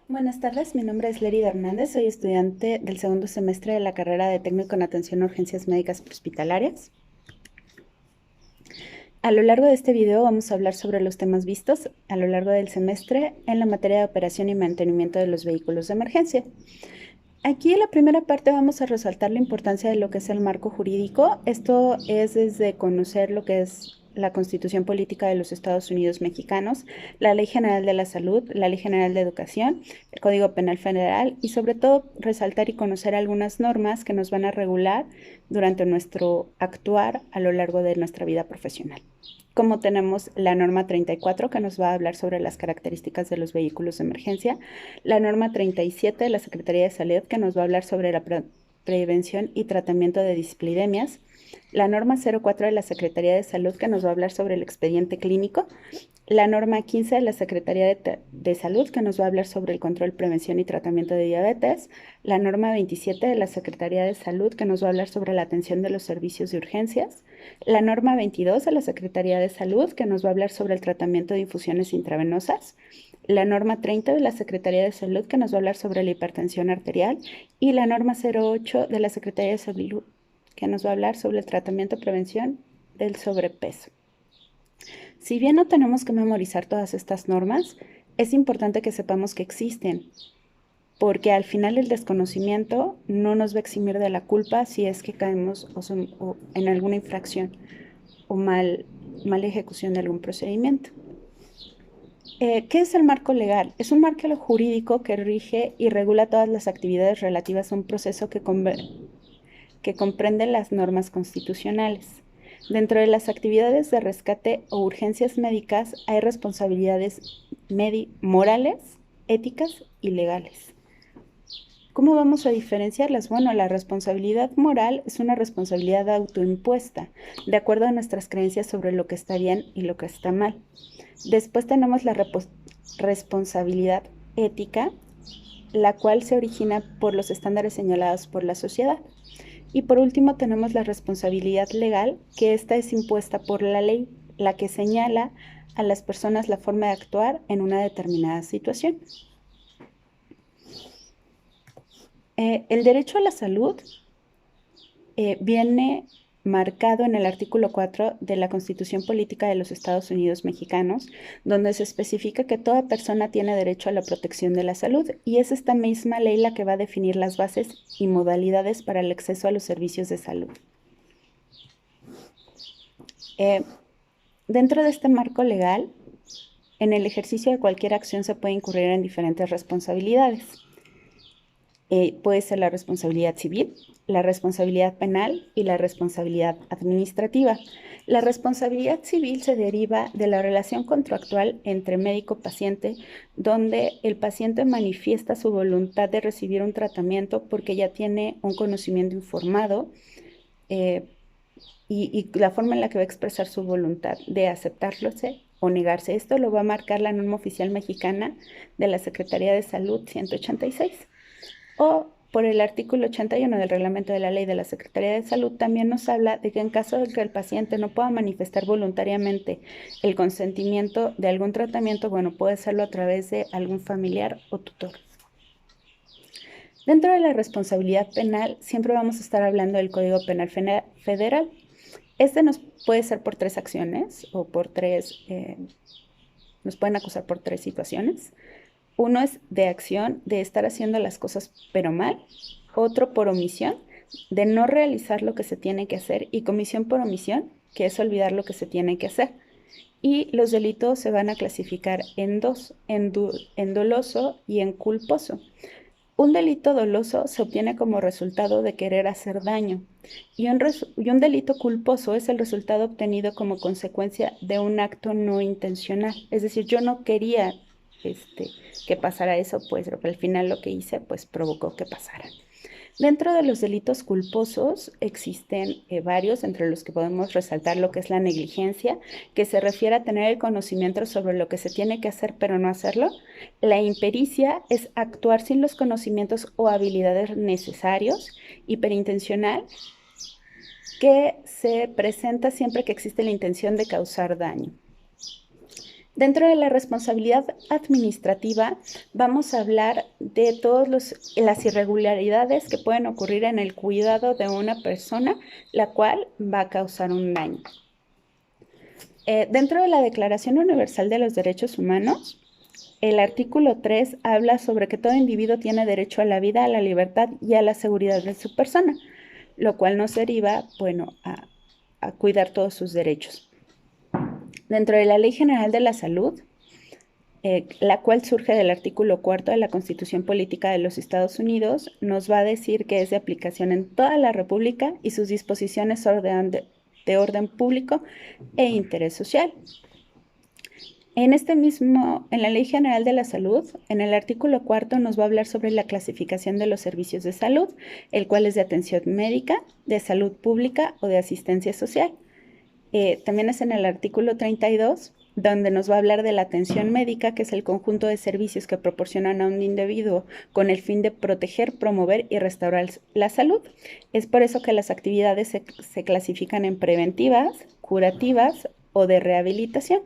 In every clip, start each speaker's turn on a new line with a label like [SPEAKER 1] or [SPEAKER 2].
[SPEAKER 1] Buenas tardes, mi nombre es Lerida Hernández, soy estudiante del segundo semestre de la carrera de Técnico en Atención a Urgencias Médicas Hospitalarias. A lo largo de este video vamos a hablar sobre los temas vistos a lo largo del semestre en la materia de operación y mantenimiento de los vehículos de emergencia. Aquí en la primera parte vamos a resaltar la importancia de lo que es el marco jurídico. Esto es desde conocer lo que es la Constitución Política de los Estados Unidos Mexicanos, la Ley General de la Salud, la Ley General de Educación, el Código Penal Federal y sobre todo resaltar y conocer algunas normas que nos van a regular durante nuestro actuar a lo largo de nuestra vida profesional. Como tenemos la norma 34 que nos va a hablar sobre las características de los vehículos de emergencia, la norma 37 de la Secretaría de Salud que nos va a hablar sobre la prevención y tratamiento de dislipidemias, la norma 04 de la Secretaría de Salud que nos va a hablar sobre el expediente clínico, la norma 15 de la Secretaría de Salud que nos va a hablar sobre el control, prevención y tratamiento de diabetes, la norma 27 de la Secretaría de Salud que nos va a hablar sobre la atención de los servicios de urgencias, la norma 22 de la Secretaría de Salud que nos va a hablar sobre el tratamiento de infusiones intravenosas, la norma 30 de la Secretaría de Salud que nos va a hablar sobre la hipertensión arterial y la norma 08 de la Secretaría de Salud que nos va a hablar sobre el tratamiento y prevención del sobrepeso. Si bien no tenemos que memorizar todas estas normas, es importante que sepamos que existen, porque al final el desconocimiento no nos va a eximir de la culpa si es que caemos en alguna infracción o mala ejecución de algún procedimiento. ¿Qué es el marco legal? Es un marco jurídico que rige y regula todas las actividades relativas a un proceso que comprende las normas constitucionales. Dentro de las actividades de rescate o urgencias médicas hay responsabilidades morales, éticas y legales. ¿Cómo vamos a diferenciarlas? Bueno, la responsabilidad moral es una responsabilidad autoimpuesta, de acuerdo a nuestras creencias sobre lo que está bien y lo que está mal. Después tenemos la responsabilidad ética, la cual se origina por los estándares señalados por la sociedad. Y por último tenemos la responsabilidad legal, que esta es impuesta por la ley, la que señala a las personas la forma de actuar en una determinada situación. El derecho a la salud viene marcado en el artículo 4 de la Constitución Política de los Estados Unidos Mexicanos, donde se especifica que toda persona tiene derecho a la protección de la salud, y es esta misma ley la que va a definir las bases y modalidades para el acceso a los servicios de salud. Dentro de este marco legal, en el ejercicio de cualquier acción se puede incurrir en diferentes responsabilidades. Puede ser la responsabilidad civil, la responsabilidad penal y la responsabilidad administrativa. La responsabilidad civil se deriva de la relación contractual entre médico-paciente, donde el paciente manifiesta su voluntad de recibir un tratamiento porque ya tiene un conocimiento informado y la forma en la que va a expresar su voluntad de aceptarlo o negarse. Esto lo va a marcar la norma oficial mexicana de la Secretaría de Salud 186. O por el artículo 81 del reglamento de la ley de la Secretaría de Salud también nos habla de que en caso de que el paciente no pueda manifestar voluntariamente el consentimiento de algún tratamiento, bueno, puede hacerlo a través de algún familiar o tutor. Dentro de la responsabilidad penal siempre vamos a estar hablando del Código Penal Federal. Este nos puede ser por 3 acciones o por 3, nos pueden acusar por 3 situaciones. Uno es de acción, de estar haciendo las cosas pero mal. Otro por omisión, de no realizar lo que se tiene que hacer. Y comisión por omisión, que es olvidar lo que se tiene que hacer. Y los delitos se van a clasificar en 2, en doloso y en culposo. Un delito doloso se obtiene como resultado de querer hacer daño y un delito culposo es el resultado obtenido como consecuencia de un acto no intencional. Es decir, yo no quería que pasara eso, pues pero al final lo que hice pues provocó que pasara. Dentro de los delitos culposos existen varios, entre los que podemos resaltar lo que es la negligencia, que se refiere a tener el conocimiento sobre lo que se tiene que hacer pero no hacerlo. La impericia es actuar sin los conocimientos o habilidades necesarios. Hiperintencional, que se presenta siempre que existe la intención de causar daño. Dentro de la responsabilidad administrativa, vamos a hablar de todas las irregularidades que pueden ocurrir en el cuidado de una persona, la cual va a causar un daño. Dentro de la Declaración Universal de los Derechos Humanos, el artículo 3 habla sobre que todo individuo tiene derecho a la vida, a la libertad y a la seguridad de su persona, lo cual nos deriva, a cuidar todos sus derechos. Dentro de la Ley General de la Salud, la cual surge del artículo 4 de la Constitución Política de los Estados Unidos, nos va a decir que es de aplicación en toda la República y sus disposiciones de orden público e interés social. En la Ley General de la Salud, en el artículo 4 nos va a hablar sobre la clasificación de los servicios de salud, el cual es de atención médica, de salud pública o de asistencia social. También es en el artículo 32, donde nos va a hablar de la atención médica, que es el conjunto de servicios que proporcionan a un individuo con el fin de proteger, promover y restaurar la salud. Es por eso que las actividades se clasifican en preventivas, curativas o de rehabilitación.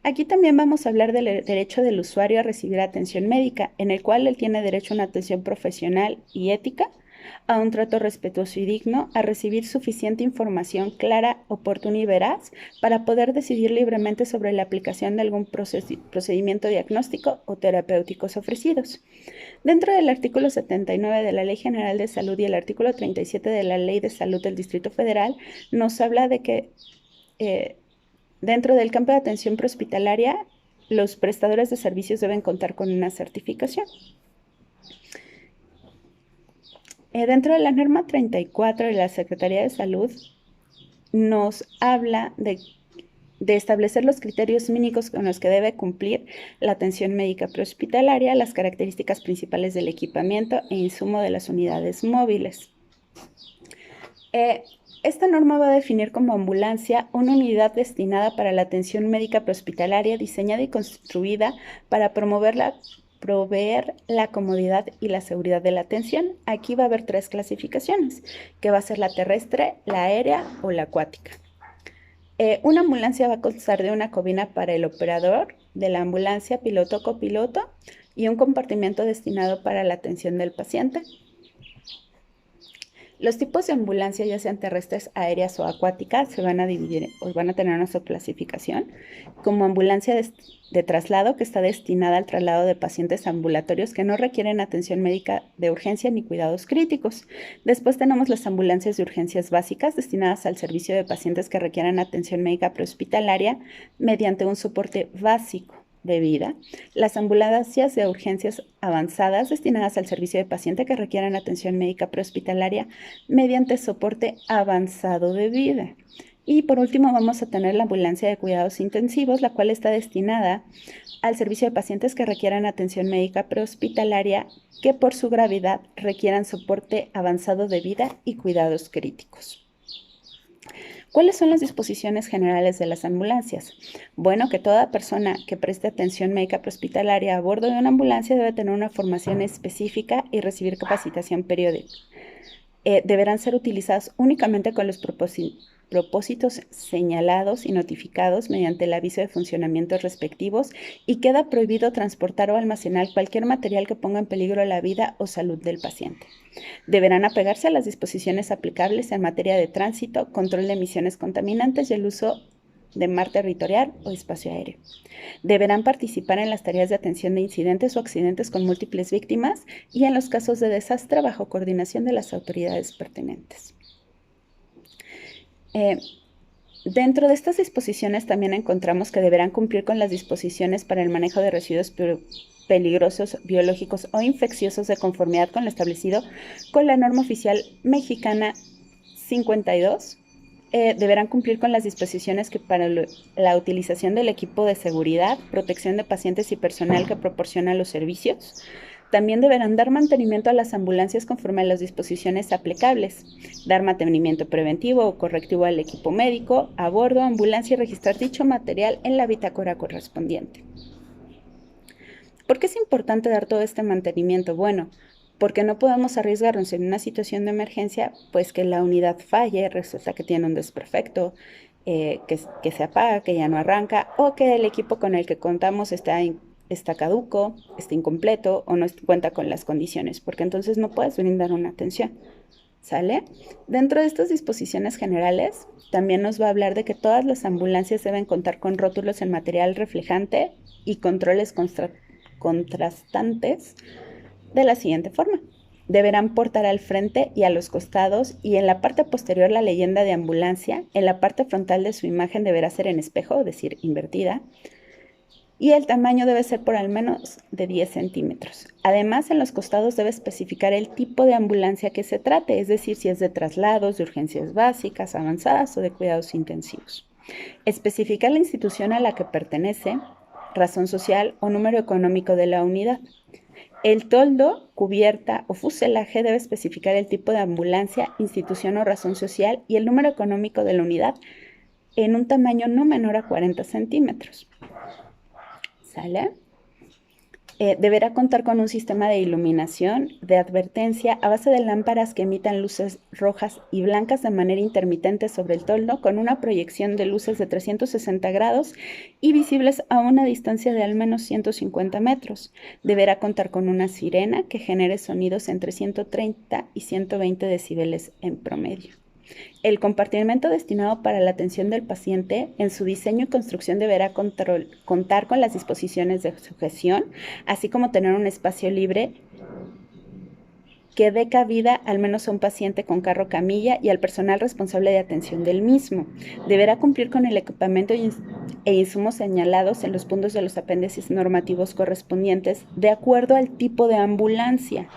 [SPEAKER 1] Aquí también vamos a hablar del derecho del usuario a recibir atención médica, en el cual él tiene derecho a una atención profesional y ética, a un trato respetuoso y digno, a recibir suficiente información clara, oportuna y veraz para poder decidir libremente sobre la aplicación de algún procedimiento diagnóstico o terapéuticos ofrecidos. Dentro del artículo 79 de la Ley General de Salud y el artículo 37 de la Ley de Salud del Distrito Federal, nos habla de que dentro del campo de atención prehospitalaria, los prestadores de servicios deben contar con una certificación. Dentro de la norma 34 de la Secretaría de Salud, nos habla de establecer los criterios mínimos con los que debe cumplir la atención médica prehospitalaria, las características principales del equipamiento e insumo de las unidades móviles. Esta norma va a definir como ambulancia una unidad destinada para la atención médica prehospitalaria, diseñada y construida para proveer la comodidad y la seguridad de la atención. Aquí va a haber 3 clasificaciones, que va a ser la terrestre, la aérea o la acuática. Una ambulancia va a constar de una cabina para el operador de la ambulancia, piloto o copiloto, y un compartimiento destinado para la atención del paciente. Los tipos de ambulancia, ya sean terrestres, aéreas o acuáticas, se van a dividir o van a tener una subclasificación como ambulancia de traslado, que está destinada al traslado de pacientes ambulatorios que no requieren atención médica de urgencia ni cuidados críticos. Después tenemos las ambulancias de urgencias básicas, destinadas al servicio de pacientes que requieran atención médica prehospitalaria mediante un soporte básico de vida, las ambulancias de urgencias avanzadas destinadas al servicio de paciente que requieran atención médica prehospitalaria mediante soporte avanzado de vida. Y por último vamos a tener la ambulancia de cuidados intensivos, la cual está destinada al servicio de pacientes que requieran atención médica prehospitalaria que por su gravedad requieran soporte avanzado de vida y cuidados críticos. ¿Cuáles son las disposiciones generales de las ambulancias? Bueno, que toda persona que preste atención médica prehospitalaria a bordo de una ambulancia debe tener una formación específica y recibir capacitación periódica. Deberán ser utilizadas únicamente con los propósitos señalados y notificados mediante el aviso de funcionamiento respectivos, y queda prohibido transportar o almacenar cualquier material que ponga en peligro la vida o salud del paciente. Deberán apegarse a las disposiciones aplicables en materia de tránsito, control de emisiones contaminantes y el uso de mar territorial o espacio aéreo. Deberán participar en las tareas de atención de incidentes o accidentes con múltiples víctimas y en los casos de desastre bajo coordinación de las autoridades pertinentes. Dentro de estas disposiciones también encontramos que deberán cumplir con las disposiciones para el manejo de residuos peligrosos, biológicos o infecciosos de conformidad con lo establecido con la norma oficial mexicana 52. Deberán cumplir con las disposiciones que para la utilización del equipo de seguridad, protección de pacientes y personal que proporciona los servicios. También deberán dar mantenimiento a las ambulancias conforme a las disposiciones aplicables, dar mantenimiento preventivo o correctivo al equipo médico a bordo, ambulancia, y registrar dicho material en la bitácora correspondiente. ¿Por qué es importante dar todo este mantenimiento? Bueno, porque no podemos arriesgarnos en una situación de emergencia, pues que la unidad falle, resulta que tiene un desperfecto, que se apaga, que ya no arranca, o que el equipo con el que contamos está caduco, está incompleto o no cuenta con las condiciones, porque entonces no puedes brindar una atención. ¿Sale? Dentro de estas disposiciones generales, también nos va a hablar de que todas las ambulancias deben contar con rótulos en material reflejante y controles contrastantes de la siguiente forma. Deberán portar al frente y a los costados y en la parte posterior la leyenda de ambulancia. En la parte frontal de su imagen deberá ser en espejo, es decir, invertida. Y el tamaño debe ser por al menos de 10 centímetros. Además, en los costados debe especificar el tipo de ambulancia que se trate, es decir, si es de traslados, de urgencias básicas, avanzadas o de cuidados intensivos. Especificar la institución a la que pertenece, razón social o número económico de la unidad. El toldo, cubierta o fuselaje debe especificar el tipo de ambulancia, institución o razón social y el número económico de la unidad en un tamaño no menor a 40 centímetros. ¿Sale? Deberá contar con un sistema de iluminación, de advertencia a base de lámparas que emitan luces rojas y blancas de manera intermitente sobre el toldo con una proyección de luces de 360 grados y visibles a una distancia de al menos 150 metros. Deberá contar con una sirena que genere sonidos entre 130 y 120 decibeles en promedio. El compartimento destinado para la atención del paciente en su diseño y construcción deberá contar con las disposiciones de sujeción, así como tener un espacio libre que dé cabida al menos a un paciente con carro camilla y al personal responsable de atención del mismo. Deberá cumplir con el equipamiento e insumos señalados en los puntos de los apéndices normativos correspondientes de acuerdo al tipo de ambulancia.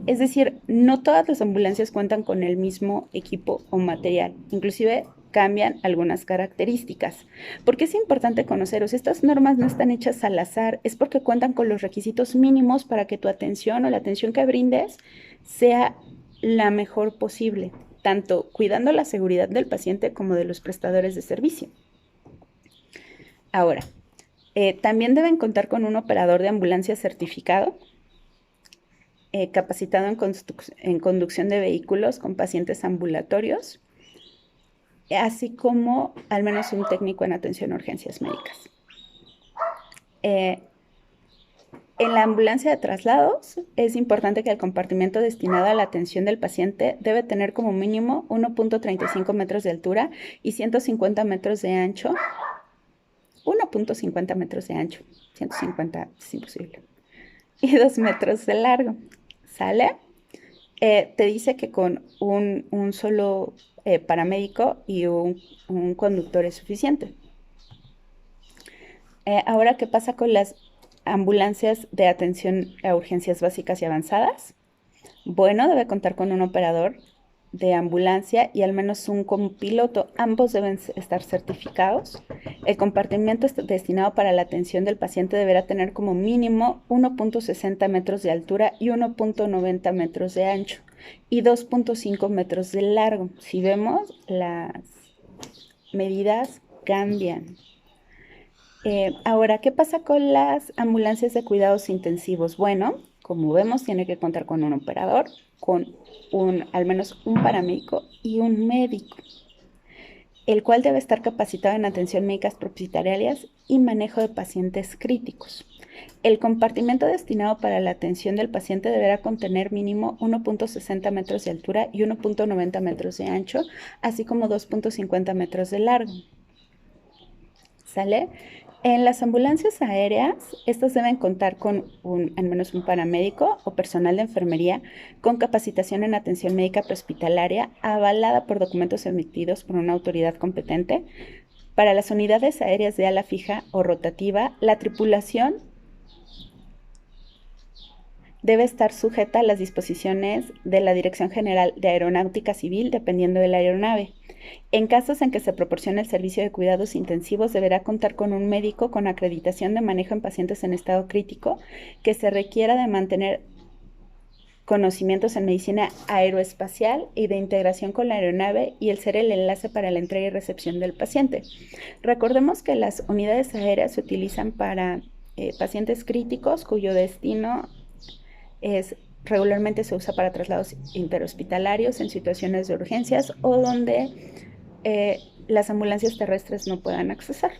[SPEAKER 1] Es decir, no todas las ambulancias cuentan con el mismo equipo o material. Inclusive cambian algunas características. ¿Por qué es importante conocerlos? Estas normas no están hechas al azar, es porque cuentan con los requisitos mínimos para que tu atención o la atención que brindes sea la mejor posible, tanto cuidando la seguridad del paciente como de los prestadores de servicio. Ahora, también deben contar con un operador de ambulancia certificado, capacitado en conducción de vehículos con pacientes ambulatorios, así como al menos un técnico en atención a urgencias médicas. En la ambulancia de traslados es importante que el compartimento destinado a la atención del paciente debe tener como mínimo 1.35 metros de altura y 150 metros de ancho. 1.50 metros de ancho, 150 es imposible, y 2 metros de largo. ¿Sale? Te dice que con un solo paramédico y un conductor es suficiente. Ahora, ¿qué pasa con las ambulancias de atención a urgencias básicas y avanzadas? Bueno, debe contar con un operador de ambulancia y al menos un copiloto. Ambos deben estar certificados. El compartimento destinado para la atención del paciente deberá tener como mínimo 1.60 metros de altura y 1.90 metros de ancho y 2.5 metros de largo. Si vemos, las medidas cambian. Ahora, ¿qué pasa con las ambulancias de cuidados intensivos? Bueno, como vemos, tiene que contar con un operador, con al menos un paramédico y un médico, el cual debe estar capacitado en atención médicas hospitalarias y manejo de pacientes críticos. El compartimento destinado para la atención del paciente deberá contener mínimo 1.60 metros de altura y 1.90 metros de ancho, así como 2.50 metros de largo. ¿Sale? En las ambulancias aéreas, estas deben contar con al menos un paramédico o personal de enfermería con capacitación en atención médica prehospitalaria avalada por documentos emitidos por una autoridad competente. Para las unidades aéreas de ala fija o rotativa, la tripulación debe estar sujeta a las disposiciones de la Dirección General de Aeronáutica Civil, dependiendo de la aeronave. En casos en que se proporcione el servicio de cuidados intensivos, deberá contar con un médico con acreditación de manejo en pacientes en estado crítico que se requiera de mantener conocimientos en medicina aeroespacial y de integración con la aeronave y el ser el enlace para la entrega y recepción del paciente. Recordemos que las unidades aéreas se utilizan para pacientes críticos cuyo destino regularmente se usa para traslados interhospitalarios en situaciones de urgencias o donde las ambulancias terrestres no puedan accesar.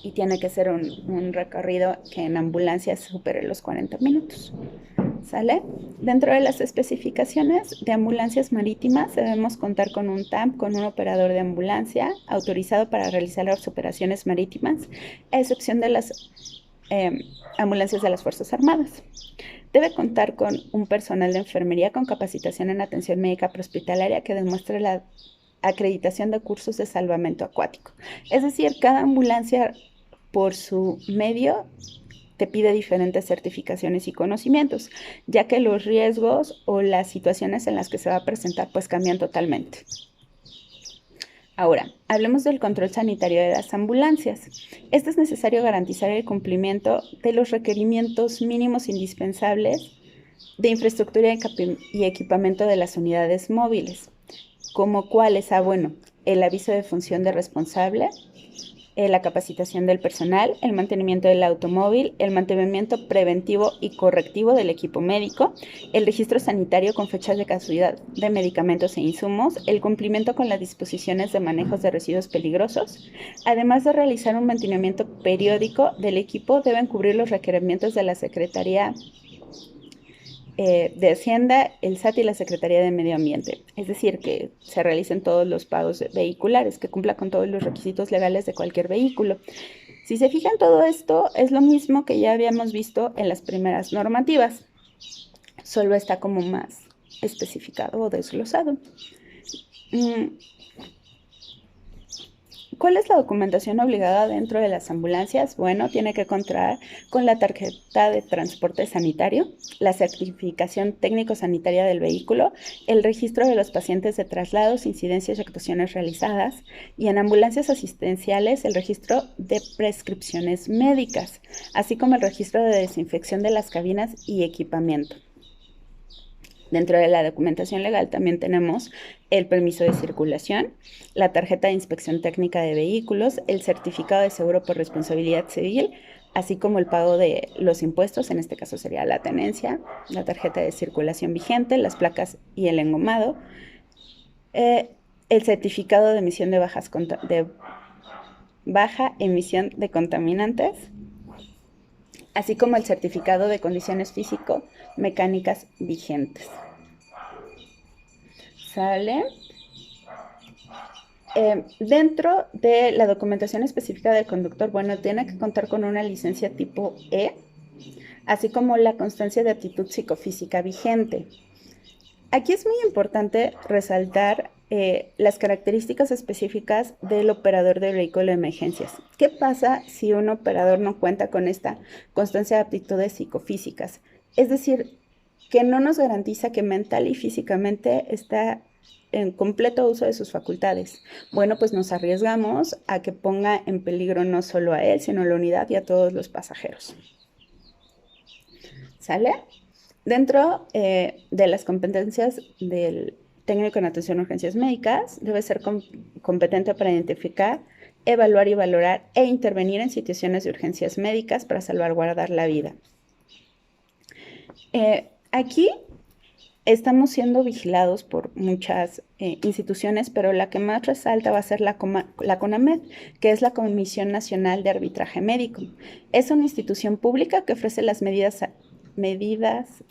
[SPEAKER 1] Y tiene que ser un recorrido que en ambulancia supere los 40 minutos. ¿Sale? Dentro de las especificaciones de ambulancias marítimas debemos contar con un TAMP, con un operador de ambulancia autorizado para realizar las operaciones marítimas, a excepción de las ambulancias de las Fuerzas Armadas. Debe contar con un personal de enfermería con capacitación en atención médica prehospitalaria que demuestre la acreditación de cursos de salvamento acuático. Es decir, cada ambulancia por su medio te pide diferentes certificaciones y conocimientos, ya que los riesgos o las situaciones en las que se va a presentar pues cambian totalmente. Ahora, hablemos del control sanitario de las ambulancias. Es necesario garantizar el cumplimiento de los requerimientos mínimos indispensables de infraestructura y equipamiento de las unidades móviles, como cuáles, bueno, el aviso de función de responsable, la capacitación del personal, el mantenimiento del automóvil, el mantenimiento preventivo y correctivo del equipo médico, el registro sanitario con fechas de caducidad de medicamentos e insumos, el cumplimiento con las disposiciones de manejos de residuos peligrosos. Además de realizar un mantenimiento periódico del equipo, deben cubrir los requerimientos de la Secretaría de Hacienda, el SAT y la Secretaría de Medio Ambiente. Es decir, que se realicen todos los pagos vehiculares, que cumpla con todos los requisitos legales de cualquier vehículo. Si se fijan, todo esto es lo mismo que ya habíamos visto en las primeras normativas, solo está como más especificado o desglosado. ¿Cuál es la documentación obligada dentro de las ambulancias? Bueno, tiene que contar con la tarjeta de transporte sanitario, la certificación técnico-sanitaria del vehículo, el registro de los pacientes de traslados, incidencias y actuaciones realizadas, y en ambulancias asistenciales el registro de prescripciones médicas, así como el registro de desinfección de las cabinas y equipamiento. Dentro de la documentación legal también tenemos el permiso de circulación, la tarjeta de inspección técnica de vehículos, el certificado de seguro por responsabilidad civil, así como el pago de los impuestos, en este caso sería la tenencia, la tarjeta de circulación vigente, las placas y el engomado, el certificado de emisión de baja emisión de contaminantes, así como el certificado de condiciones físico-mecánicas vigentes. ¿Sale? Dentro de la documentación específica del conductor, bueno, tiene que contar con una licencia tipo E, así como la constancia de aptitud psicofísica vigente. Aquí es muy importante resaltar las características específicas del operador de vehículo de emergencias. ¿Qué pasa si un operador no cuenta con esta constancia de aptitudes psicofísicas? Es decir, que no nos garantiza que mental y físicamente está en completo uso de sus facultades. Bueno, pues nos arriesgamos a que ponga en peligro no solo a él, sino a la unidad y a todos los pasajeros. ¿Sale? Dentro de las competencias del técnico en atención a urgencias médicas, debe ser competente para identificar, evaluar y valorar e intervenir en situaciones de urgencias médicas para salvaguardar la vida. Aquí estamos siendo vigilados por muchas instituciones, pero la que más resalta va a ser la CONAMED, que es la Comisión Nacional de Arbitraje Médico. Es una institución pública que ofrece las medidas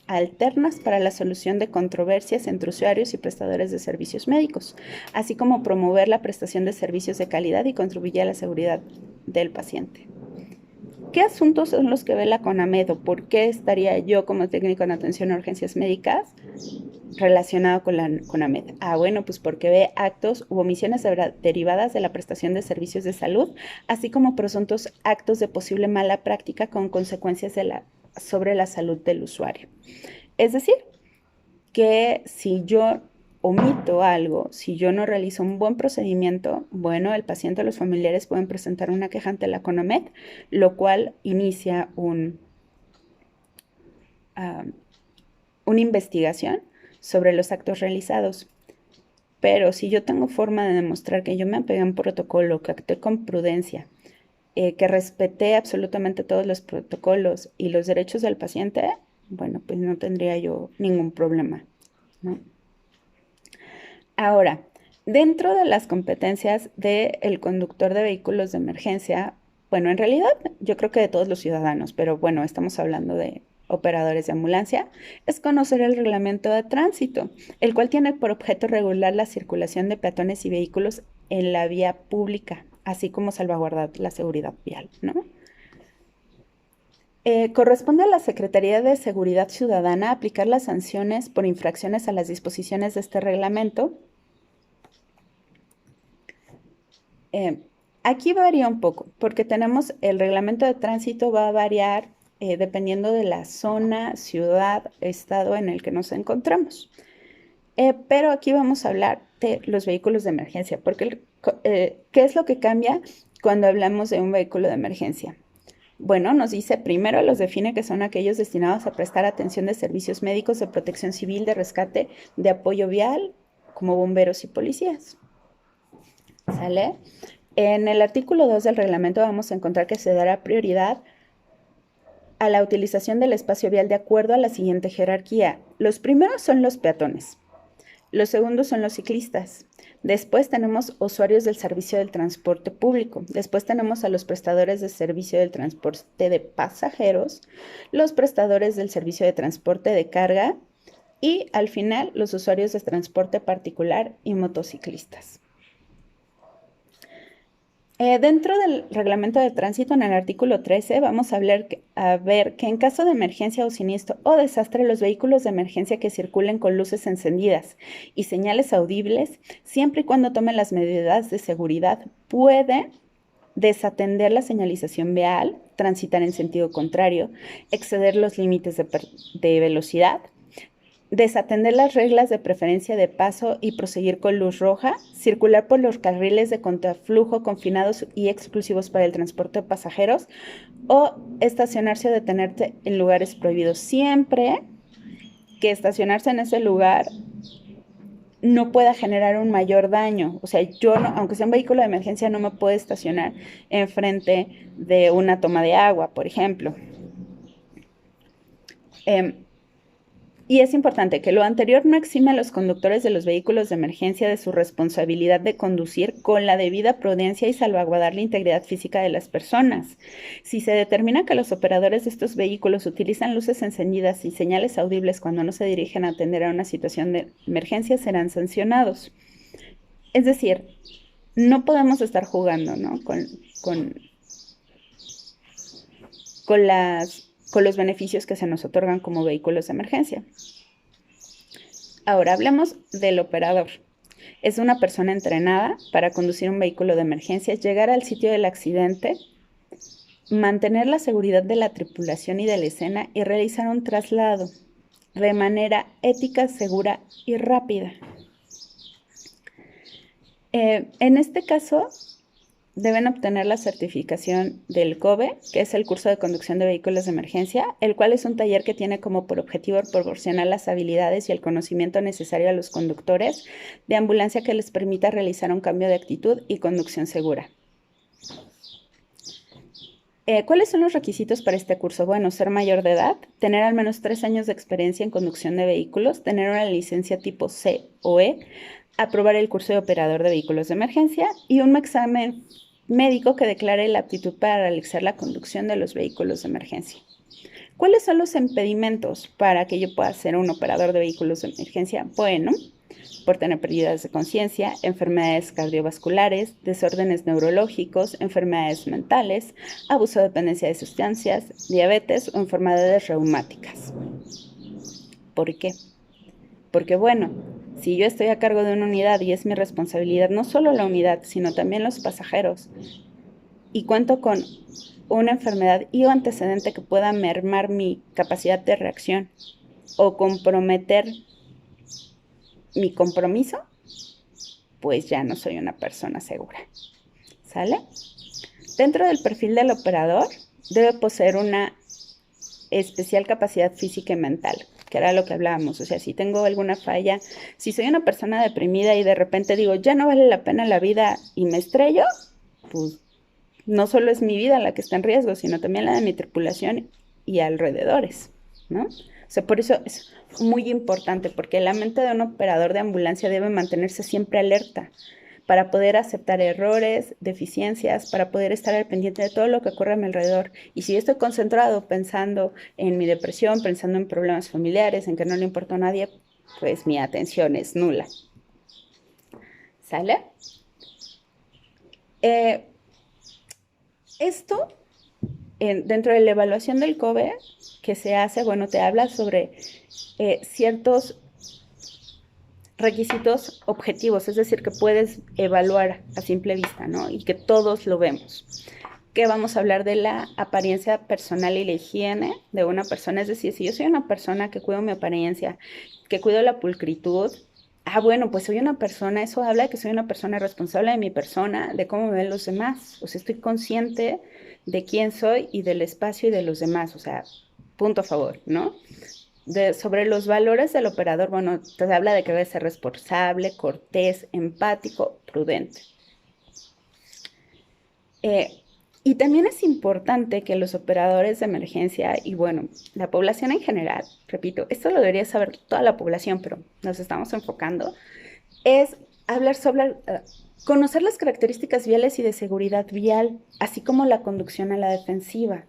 [SPEAKER 1] alternas para la solución de controversias entre usuarios y prestadores de servicios médicos, así como promover la prestación de servicios de calidad y contribuir a la seguridad del paciente. ¿Qué asuntos son los que ve la CONAMED o por qué estaría yo como técnico en atención a urgencias médicas relacionado con la CONAMED? Bueno, pues porque ve actos u omisiones derivadas de la prestación de servicios de salud, así como presuntos actos de posible mala práctica con consecuencias sobre la salud del usuario. Es decir, que si yo omito algo, si yo no realizo un buen procedimiento, bueno, el paciente o los familiares pueden presentar una queja ante la CONAMED, lo cual inicia una investigación sobre los actos realizados. Pero si yo tengo forma de demostrar que yo me apegué a un protocolo, que actué con prudencia, que respeté absolutamente todos los protocolos y los derechos del paciente, bueno, pues no tendría yo ningún problema, ¿no? Ahora, Dentro de las competencias del conductor de vehículos de emergencia, bueno, en realidad yo creo que de todos los ciudadanos, pero bueno, estamos hablando de operadores de ambulancia, es conocer el reglamento de tránsito, el cual tiene por objeto regular la circulación de peatones y vehículos en la vía pública, así como salvaguardar la seguridad vial, ¿no? Corresponde a la Secretaría de Seguridad Ciudadana aplicar las sanciones por infracciones a las disposiciones de este reglamento. Aquí varía un poco, porque tenemos el reglamento de tránsito va a variar dependiendo de la zona, ciudad, estado en el que nos encontramos. Pero aquí vamos a hablar de los vehículos de emergencia, porque ¿qué es lo que cambia cuando hablamos de un vehículo de emergencia? Bueno, nos dice, primero los define que son aquellos destinados a prestar atención de servicios médicos, de protección civil, de rescate, de apoyo vial, como bomberos y policías. ¿Sale? En el artículo 2 del reglamento vamos a encontrar que se dará prioridad a la utilización del espacio vial de acuerdo a la siguiente jerarquía. Los primeros son los peatones. Los segundos son los ciclistas. Después tenemos usuarios del servicio del transporte público. Después tenemos a los prestadores de servicio del transporte de pasajeros, los prestadores del servicio de transporte de carga y al final los usuarios de transporte particular y motociclistas. Dentro del reglamento de tránsito, en el artículo 13, vamos a ver que en caso de emergencia o siniestro o desastre, los vehículos de emergencia que circulen con luces encendidas y señales audibles, siempre y cuando tomen las medidas de seguridad, pueden desatender la señalización vial, transitar en sentido contrario, exceder los límites de velocidad, desatender las reglas de preferencia de paso y proseguir con luz roja, circular por los carriles de contraflujo confinados y exclusivos para el transporte de pasajeros o estacionarse o detenerse en lugares prohibidos, siempre que estacionarse en ese lugar no pueda generar un mayor daño. O sea, yo, no, aunque sea un vehículo de emergencia, no me puedo estacionar enfrente de una toma de agua, por ejemplo. Y es importante que lo anterior no exime a los conductores de los vehículos de emergencia de su responsabilidad de conducir con la debida prudencia y salvaguardar la integridad física de las personas. Si se determina que los operadores de estos vehículos utilizan luces encendidas y señales audibles cuando no se dirigen a atender a una situación de emergencia, serán sancionados. Es decir, no podemos estar jugando, ¿no? con los beneficios que se nos otorgan como vehículos de emergencia. Ahora hablemos del operador. Es una persona entrenada para conducir un vehículo de emergencia, llegar al sitio del accidente, mantener la seguridad de la tripulación y de la escena y realizar un traslado de manera ética, segura y rápida. En este caso, deben obtener la certificación del COBE, que es el curso de conducción de vehículos de emergencia, el cual es un taller que tiene como por objetivo proporcionar las habilidades y el conocimiento necesario a los conductores de ambulancia que les permita realizar un cambio de actitud y conducción segura. ¿Cuáles son los requisitos para este curso? Bueno, ser mayor de edad, tener al menos 3 años de experiencia en conducción de vehículos, tener una licencia tipo C o E, aprobar el curso de operador de vehículos de emergencia y un examen médico que declare la aptitud para realizar la conducción de los vehículos de emergencia. ¿Cuáles son los impedimentos para que yo pueda ser un operador de vehículos de emergencia? Bueno, por tener pérdidas de conciencia, enfermedades cardiovasculares, desórdenes neurológicos, enfermedades mentales, abuso o dependencia de sustancias, diabetes o enfermedades reumáticas. ¿Por qué? Porque bueno, si yo estoy a cargo de una unidad y es mi responsabilidad no solo la unidad, sino también los pasajeros, y cuento con una enfermedad y un antecedente que pueda mermar mi capacidad de reacción o comprometer mi compromiso, pues ya no soy una persona segura. ¿Sale? Dentro del perfil del operador debe poseer una especial capacidad física y mental, que era lo que hablábamos. O sea, si tengo alguna falla, si soy una persona deprimida y de repente digo, ya no vale la pena la vida y me estrello, pues no solo es mi vida la que está en riesgo, sino también la de mi tripulación y alrededores, ¿no? O sea, por eso es muy importante, porque la mente de un operador de ambulancia debe mantenerse siempre alerta para poder aceptar errores, deficiencias, para poder estar al pendiente de todo lo que ocurre a mi alrededor. Y si yo estoy concentrado pensando en mi depresión, pensando en problemas familiares, en que no le importa a nadie, pues mi atención es nula. ¿Sale? Esto, dentro de la evaluación del COBE que se hace, bueno, te habla sobre ciertos requisitos objetivos, es decir, que puedes evaluar a simple vista, ¿no? Y que todos lo vemos. Que vamos a hablar de la apariencia personal y la higiene de una persona, es decir, si yo soy una persona que cuido mi apariencia, que cuido la pulcritud, bueno, pues soy una persona, eso habla de que soy una persona responsable de mi persona, de cómo me ven los demás, o sea, estoy consciente de quién soy y del espacio y de los demás, o sea, punto a favor, ¿no? Sobre los valores del operador, bueno, te habla de que debe ser responsable, cortés, empático, prudente. Y también es importante que los operadores de emergencia y, bueno, la población en general, repito, esto lo debería saber toda la población, pero nos estamos enfocando, es hablar sobre conocer las características viales y de seguridad vial, así como la conducción a la defensiva.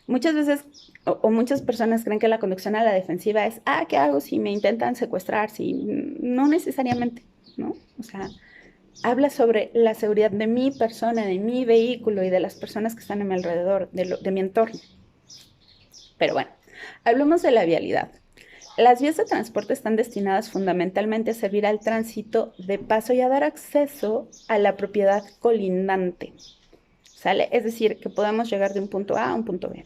[SPEAKER 1] Muchas veces o muchas personas creen que la conducción a la defensiva es, ¿qué hago si me intentan secuestrar? Si no necesariamente, ¿no? O sea, habla sobre la seguridad de mi persona, de mi vehículo y de las personas que están a mi alrededor, de mi entorno. Pero bueno, hablemos de la vialidad. Las vías de transporte están destinadas fundamentalmente a servir al tránsito de paso y a dar acceso a la propiedad colindante, ¿sale? Es decir, que podemos llegar de un punto A a un punto B.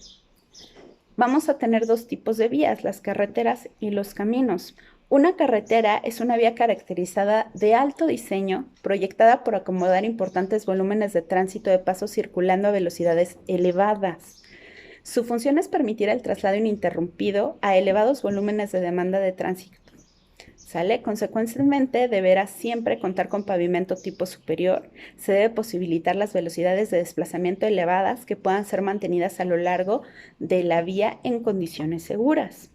[SPEAKER 1] Vamos a tener dos tipos de vías, las carreteras y los caminos. Una carretera es una vía caracterizada de alto diseño, proyectada por acomodar importantes volúmenes de tránsito de paso circulando a velocidades elevadas. Su función es permitir el traslado ininterrumpido a elevados volúmenes de demanda de tránsito. ¿Sale? Consecuentemente, deberá siempre contar con pavimento tipo superior. Se debe posibilitar las velocidades de desplazamiento elevadas que puedan ser mantenidas a lo largo de la vía en condiciones seguras.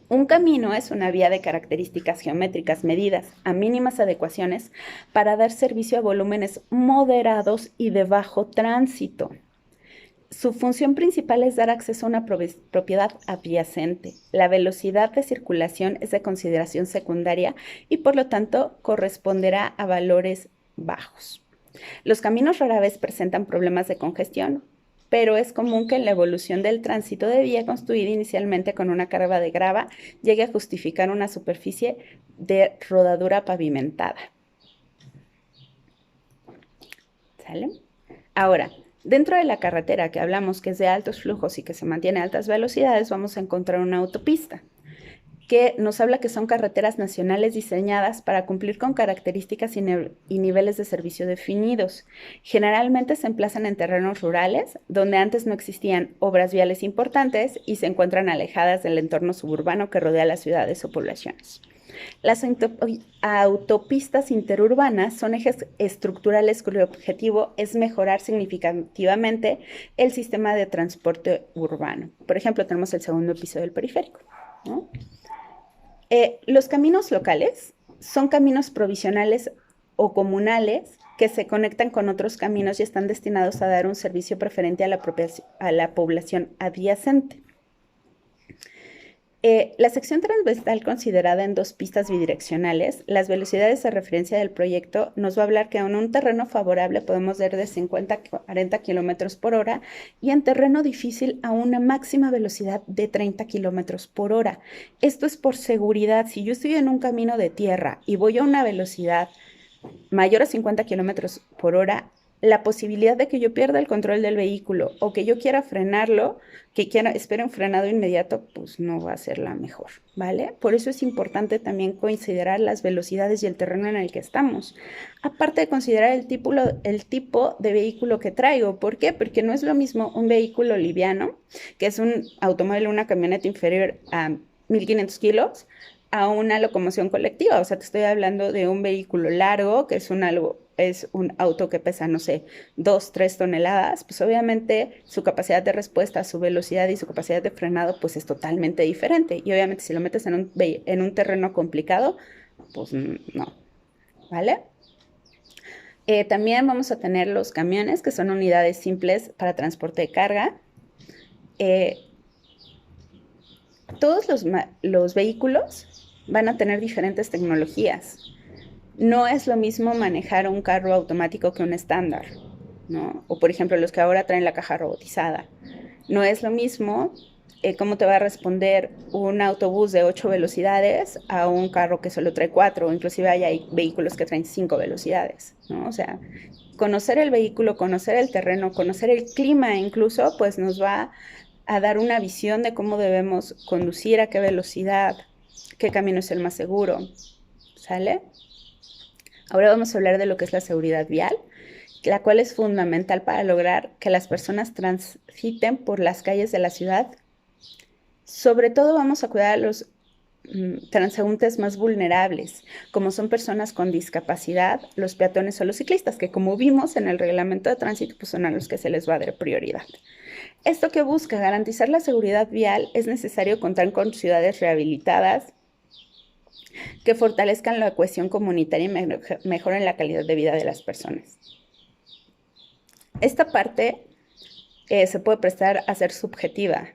[SPEAKER 1] Un camino es una vía de características geométricas medidas a mínimas adecuaciones para dar servicio a volúmenes moderados y de bajo tránsito. Su función principal es dar acceso a una propiedad adyacente. La velocidad de circulación es de consideración secundaria y por lo tanto corresponderá a valores bajos. Los caminos rara vez presentan problemas de congestión, pero es común que en la evolución del tránsito de vía construida inicialmente con una carga de grava llegue a justificar una superficie de rodadura pavimentada. ¿Sale? Ahora, dentro de la carretera que hablamos que es de altos flujos y que se mantiene a altas velocidades, vamos a encontrar una autopista que nos habla que son carreteras nacionales diseñadas para cumplir con características y niveles de servicio definidos. Generalmente se emplazan en terrenos rurales, donde antes no existían obras viales importantes y se encuentran alejadas del entorno suburbano que rodea las ciudades o poblaciones. Las autopistas interurbanas son ejes estructurales cuyo objetivo es mejorar significativamente el sistema de transporte urbano. Por ejemplo, tenemos el segundo piso del periférico, ¿no? Los caminos locales son caminos provisionales o comunales que se conectan con otros caminos y están destinados a dar un servicio preferente a la población adyacente. La sección transversal considerada en dos pistas bidireccionales, las velocidades de referencia del proyecto nos va a hablar que en un terreno favorable podemos ir de 50 a 40 kilómetros por hora y en terreno difícil a una máxima velocidad de 30 kilómetros por hora. Esto es por seguridad. Si yo estoy en un camino de tierra y voy a una velocidad mayor a 50 kilómetros por hora, la posibilidad de que yo pierda el control del vehículo o que yo quiera frenarlo, espere un frenado inmediato, pues no va a ser la mejor, ¿vale? Por eso es importante también considerar las velocidades y el terreno en el que estamos. Aparte de considerar el tipo de vehículo que traigo. ¿Por qué? Porque no es lo mismo un vehículo liviano, que es un automóvil o una camioneta inferior a 1,500 kilos, a una locomoción colectiva. O sea, te estoy hablando de un vehículo largo, que es algo es un auto que pesa, no sé, 2, 3 toneladas, pues obviamente su capacidad de respuesta, su velocidad y su capacidad de frenado, pues es totalmente diferente. Y obviamente si lo metes en un terreno complicado, pues no, ¿vale? También vamos a tener los camiones, que son unidades simples para transporte de carga. Todos los vehículos van a tener diferentes tecnologías. No es lo mismo manejar un carro automático que un estándar, ¿no? O por ejemplo los que ahora traen la caja robotizada. No es lo mismo cómo te va a responder un autobús de 8 velocidades a un carro que solo trae 4, o inclusive hay vehículos que traen 5 velocidades, ¿no? O sea, conocer el vehículo, conocer el terreno, conocer el clima incluso, pues nos va a dar una visión de cómo debemos conducir, a qué velocidad, qué camino es el más seguro, ¿sale? Ahora vamos a hablar de lo que es la seguridad vial, la cual es fundamental para lograr que las personas transiten por las calles de la ciudad. Sobre todo vamos a cuidar a los transeúntes más vulnerables, como son personas con discapacidad, los peatones o los ciclistas, que como vimos en el reglamento de tránsito, pues son a los que se les va a dar prioridad. Esto que busca garantizar la seguridad vial, es necesario contar con ciudades rehabilitadas que fortalezcan la cohesión comunitaria y mejoren la calidad de vida de las personas. Esta parte se puede prestar a ser subjetiva,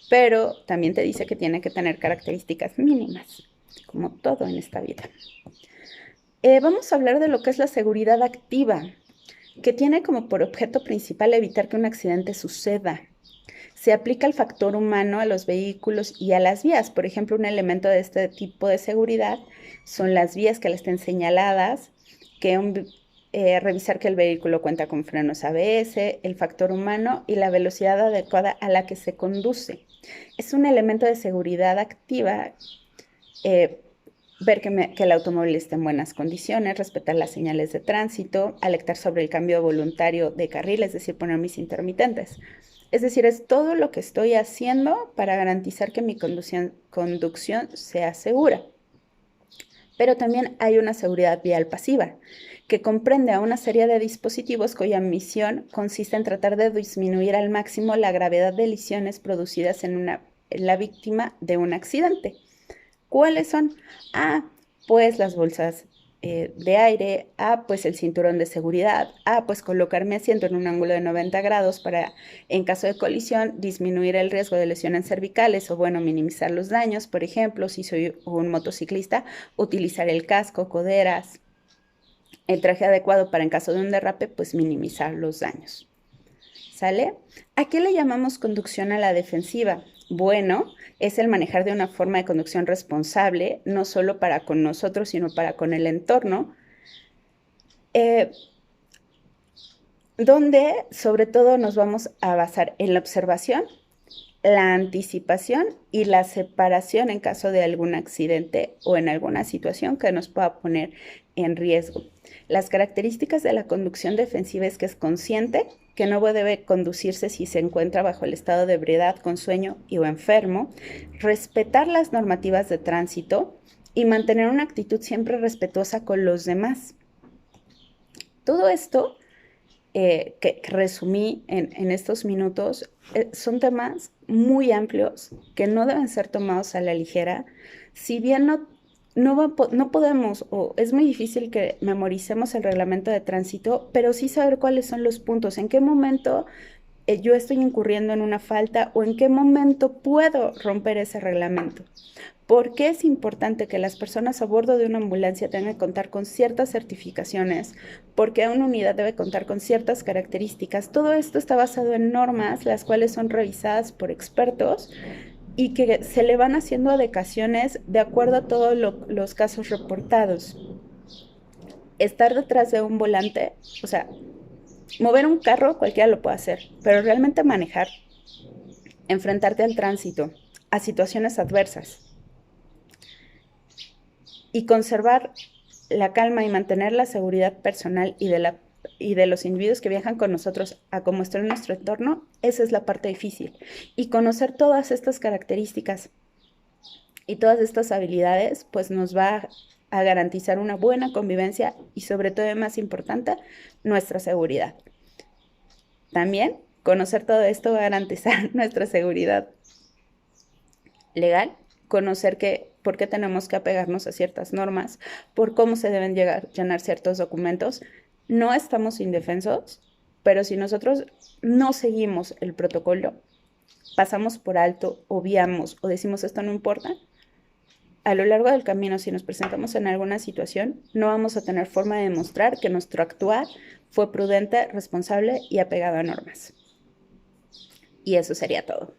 [SPEAKER 1] pero también te dice que tiene que tener características mínimas, como todo en esta vida. Vamos a hablar de lo que es la seguridad activa, que tiene como por objeto principal evitar que un accidente suceda. Se aplica el factor humano a los vehículos y a las vías. Por ejemplo, un elemento de este tipo de seguridad son las vías que estén señaladas, revisar que el vehículo cuenta con frenos ABS, el factor humano y la velocidad adecuada a la que se conduce. Es un elemento de seguridad activa, ver que el automóvil esté en buenas condiciones, respetar las señales de tránsito, alertar sobre el cambio voluntario de carril, es decir, poner mis intermitentes. Es decir, es todo lo que estoy haciendo para garantizar que mi conducción sea segura. Pero también hay una seguridad vial pasiva, que comprende a una serie de dispositivos cuya misión consiste en tratar de disminuir al máximo la gravedad de lesiones producidas en la víctima de un accidente. ¿Cuáles son? Pues las bolsas de aire, pues el cinturón de seguridad, pues colocar mi asiento en un ángulo de 90 grados para, en caso de colisión, disminuir el riesgo de lesiones cervicales o, bueno, minimizar los daños. Por ejemplo, si soy un motociclista, utilizar el casco, coderas, el traje adecuado para, en caso de un derrape, pues minimizar los daños. ¿Sale? ¿A qué le llamamos conducción a la defensiva? Bueno, es el manejar de una forma de conducción responsable, no solo para con nosotros, sino para con el entorno, donde sobre todo nos vamos a basar en la observación, la anticipación y la separación en caso de algún accidente o en alguna situación que nos pueda poner en riesgo. Las características de la conducción defensiva es que es consciente, que no debe conducirse si se encuentra bajo el estado de ebriedad, con sueño o enfermo, respetar las normativas de tránsito y mantener una actitud siempre respetuosa con los demás. Todo esto que resumí en estos minutos son temas muy amplios que no deben ser tomados a la ligera. Si bien no podemos, o es muy difícil que memoricemos el reglamento de tránsito, pero sí saber cuáles son los puntos, en qué momento yo estoy incurriendo en una falta o en qué momento puedo romper ese reglamento. ¿Por qué es importante que las personas a bordo de una ambulancia tengan que contar con ciertas certificaciones? Porque una unidad debe contar con ciertas características. Todo esto está basado en normas, las cuales son revisadas por expertos y que se le van haciendo adecuaciones de acuerdo a todos los casos reportados. Estar detrás de un volante, o sea, mover un carro cualquiera lo puede hacer, pero realmente manejar, enfrentarte al tránsito, a situaciones adversas y conservar la calma y mantener la seguridad personal y de los individuos que viajan con nosotros a cómo está en nuestro entorno, esa es la parte difícil. Y conocer todas estas características y todas estas habilidades, pues nos va a garantizar una buena convivencia y sobre todo, y más importante, nuestra seguridad. También conocer todo esto va a garantizar nuestra seguridad legal, conocer por qué tenemos que apegarnos a ciertas normas, por cómo se deben llenar ciertos documentos. No estamos indefensos, pero si nosotros no seguimos el protocolo, pasamos por alto, obviamos o decimos esto no importa, a lo largo del camino, si nos presentamos en alguna situación, no vamos a tener forma de demostrar que nuestro actuar fue prudente, responsable y apegado a normas. Y eso sería todo.